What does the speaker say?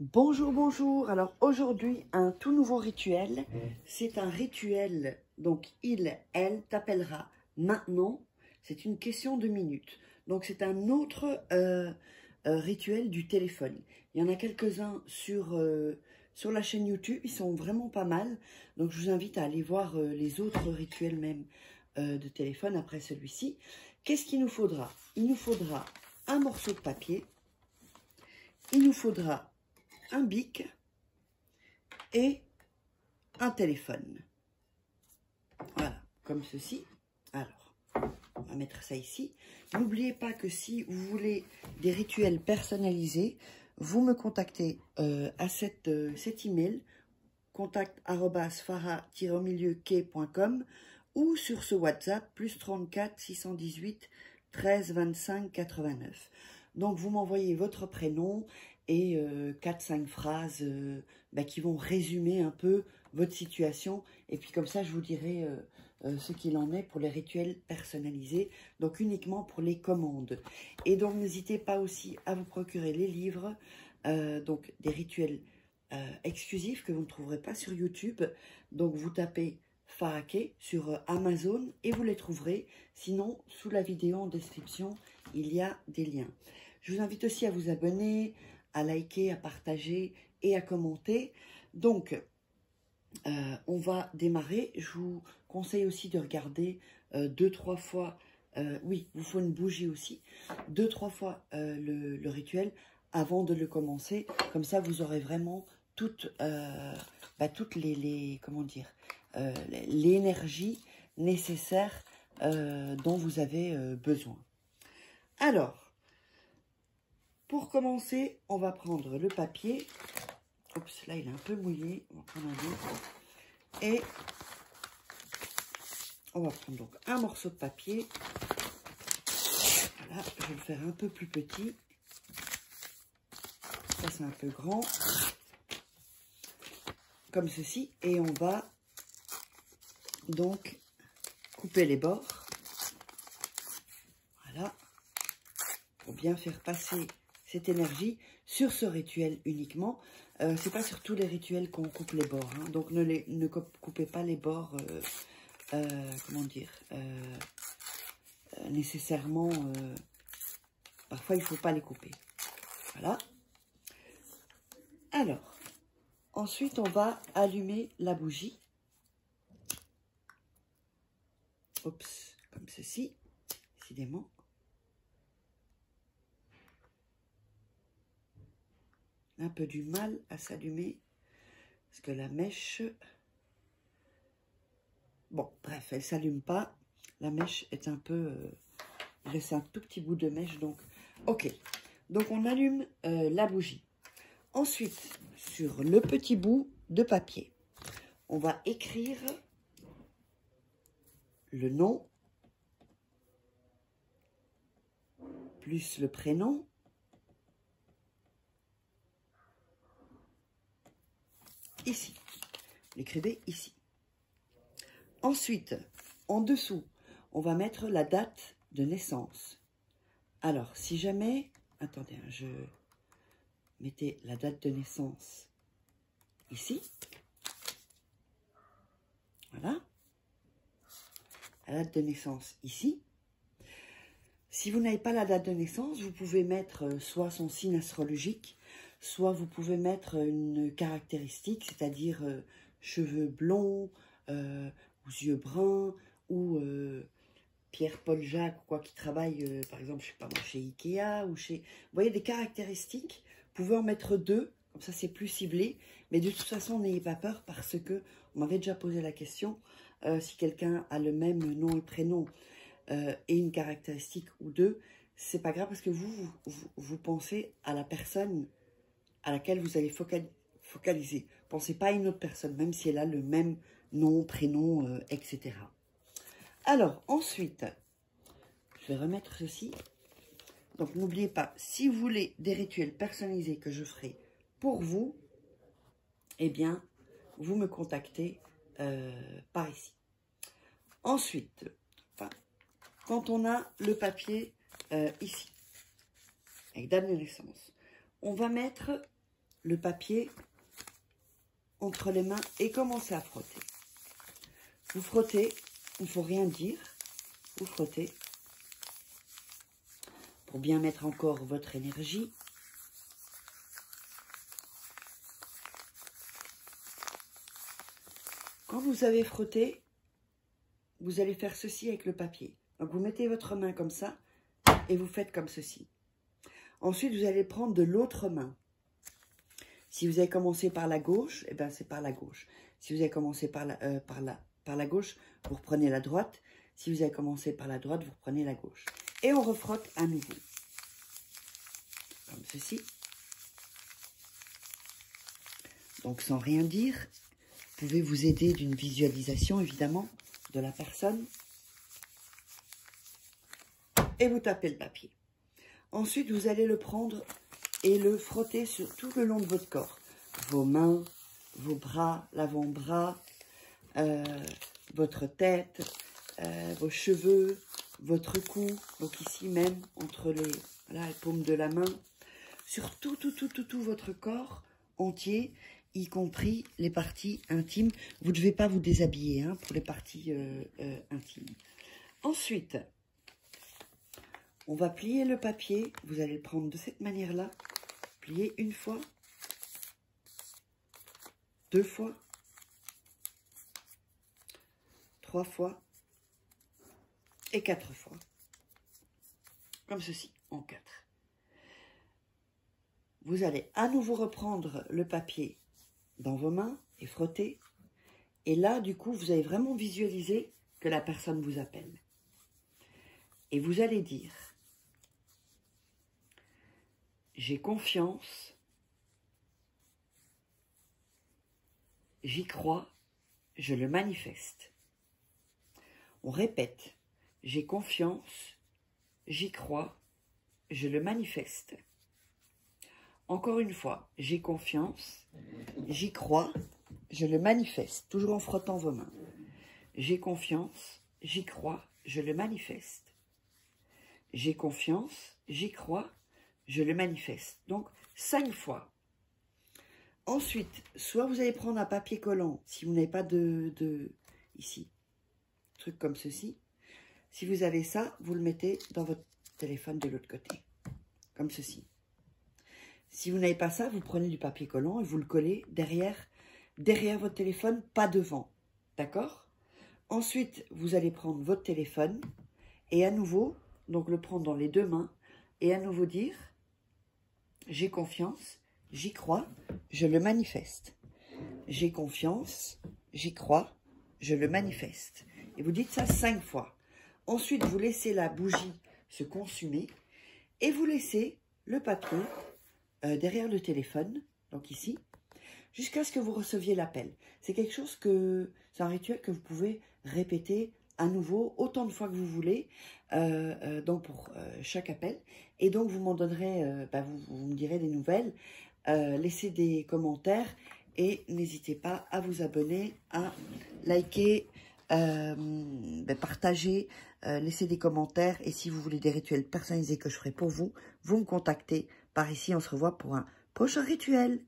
Bonjour, bonjour. Alors aujourd'hui, un tout nouveau rituel. C'est un rituel, donc elle t'appellera maintenant. C'est une question de minutes. Donc c'est un autre rituel du téléphone. Il y en a quelques-uns sur la chaîne YouTube. Ils sont vraiment pas mal. Donc je vous invite à aller voir les autres rituels même de téléphone après celui-ci. Qu'est-ce qu'il nous faudra? Il nous faudra un morceau de papier. Il nous faudra un bic et un téléphone. Voilà, comme ceci. Alors, on va mettre ça ici. N'oubliez pas que si vous voulez des rituels personnalisés, vous me contactez à cet email, contact@farah-ke.com ou sur ce WhatsApp, +34 618 13 25 89. Donc, vous m'envoyez votre prénom et 4-5 phrases qui vont résumer un peu votre situation. Et puis comme ça, je vous dirai ce qu'il en est pour les rituels personnalisés, donc uniquement pour les commandes. Et donc, n'hésitez pas aussi à vous procurer les livres, donc des rituels exclusifs que vous ne trouverez pas sur YouTube. Donc, vous tapez Farah Ke sur Amazon et vous les trouverez. Sinon, sous la vidéo en description, il y a des liens. Je vous invite aussi à vous abonner, à liker, à partager et à commenter. Donc, on va démarrer. Je vous conseille aussi de regarder 2-3 fois, oui, il vous faut une bougie aussi, 2-3 fois le rituel avant de le commencer. Comme ça, vous aurez vraiment toutes comment dire, l'énergie nécessaire dont vous avez besoin. Alors, pour commencer, on va prendre le papier. Oups, là, il est un peu mouillé. On va prendre un autre. Et on va prendre donc un morceau de papier. Voilà, je vais le faire un peu plus petit. Ça, c'est un peu grand. Comme ceci. Et on va donc couper les bords. Voilà. Pour bien faire passer cette énergie sur ce rituel uniquement. C'est pas sur tous les rituels qu'on coupe les bords. Hein. Donc ne coupez pas les bords, comment dire, nécessairement. Parfois, il ne faut pas les couper. Voilà. Alors, ensuite, on va allumer la bougie. Oups, comme ceci, décidément. Un peu du mal à s'allumer parce que la mèche, bon bref, elle s'allume pas, la mèche est un peu il reste un tout petit bout de mèche, donc ok, donc on allume la bougie. Ensuite, sur le petit bout de papier, on va écrire le nom plus le prénom. Ici, l'écrivez ici. Ensuite, en dessous, on va mettre la date de naissance. Alors, si jamais, attendez, je mettais la date de naissance ici. Voilà. La date de naissance ici. Si vous n'avez pas la date de naissance, vous pouvez mettre soit son signe astrologique, soit vous pouvez mettre une caractéristique, c'est-à-dire cheveux blonds, ou yeux bruns, ou Pierre-Paul Jacques, ou quoi, qui travaille, par exemple, je sais pas moi, chez Ikea, ou chez... Vous voyez, des caractéristiques, vous pouvez en mettre 2, comme ça c'est plus ciblé, mais de toute façon, n'ayez pas peur, parce que, on m'avait déjà posé la question, si quelqu'un a le même nom et prénom, et une caractéristique ou 2, c'est pas grave, parce que vous pensez à la personne à laquelle vous allez focaliser. Pensez pas à une autre personne, même si elle a le même nom, prénom, etc. Alors, ensuite, je vais remettre ceci. Donc, n'oubliez pas, si vous voulez des rituels personnalisés que je ferai pour vous, eh bien, vous me contactez par ici. Ensuite, quand on a le papier ici, avec date de naissance, on va mettre le papier entre les mains et commencez à frotter. Vous frottez, il ne faut rien dire, vous frottez pour bien mettre encore votre énergie. Quand vous avez frotté, vous allez faire ceci avec le papier. Donc vous mettez votre main comme ça et vous faites comme ceci. Ensuite, vous allez prendre de l'autre main. Si vous avez commencé par la gauche, eh ben c'est par la gauche. Si vous avez commencé par la gauche, vous reprenez la droite. Si vous avez commencé par la droite, vous reprenez la gauche. Et on refrotte à nouveau. Comme ceci. Donc sans rien dire, vous pouvez vous aider d'une visualisation évidemment de la personne. Et vous tapez le papier. Ensuite, vous allez le prendre et le frotter sur tout le long de votre corps. Vos mains, vos bras, l'avant-bras, votre tête, vos cheveux, votre cou. Donc ici même, entre les paumes de la main. Sur tout votre corps entier, y compris les parties intimes. Vous ne devez pas vous déshabiller hein, pour les parties intimes. Ensuite, on va plier le papier. Vous allez le prendre de cette manière-là. Plier une fois, 2 fois, 3 fois et 4 fois. Comme ceci, en 4. Vous allez à nouveau reprendre le papier dans vos mains et frotter. Et là, du coup, vous allez vraiment visualiser que la personne vous appelle. Et vous allez dire: j'ai confiance, j'y crois, je le manifeste. On répète: j'ai confiance, j'y crois, je le manifeste. Encore une fois, j'ai confiance, j'y crois, je le manifeste. Toujours en frottant vos mains. J'ai confiance, j'y crois, je le manifeste. J'ai confiance, j'y crois, je le manifeste. Donc, 5 fois. Ensuite, soit vous allez prendre un papier collant, si vous n'avez pas ici, truc comme ceci. Si vous avez ça, vous le mettez dans votre téléphone de l'autre côté, comme ceci. Si vous n'avez pas ça, vous prenez du papier collant et vous le collez derrière votre téléphone, pas devant. D'accord? Ensuite, vous allez prendre votre téléphone et à nouveau, donc le prendre dans les 2 mains et à nouveau dire: j'ai confiance, j'y crois, je le manifeste. J'ai confiance, j'y crois, je le manifeste. Et vous dites ça 5 fois. Ensuite, vous laissez la bougie se consumer et vous laissez le papier derrière le téléphone, donc ici, jusqu'à ce que vous receviez l'appel. C'est quelque chose c'est un rituel que vous pouvez répéter à nouveau autant de fois que vous voulez, donc pour chaque appel. Et donc vous m'en donnerez, vous me direz des nouvelles, laissez des commentaires et n'hésitez pas à vous abonner, à liker, partager, laisser des commentaires. Et si vous voulez des rituels personnalisés que je ferai pour vous, vous me contactez par ici. On se revoit pour un prochain rituel.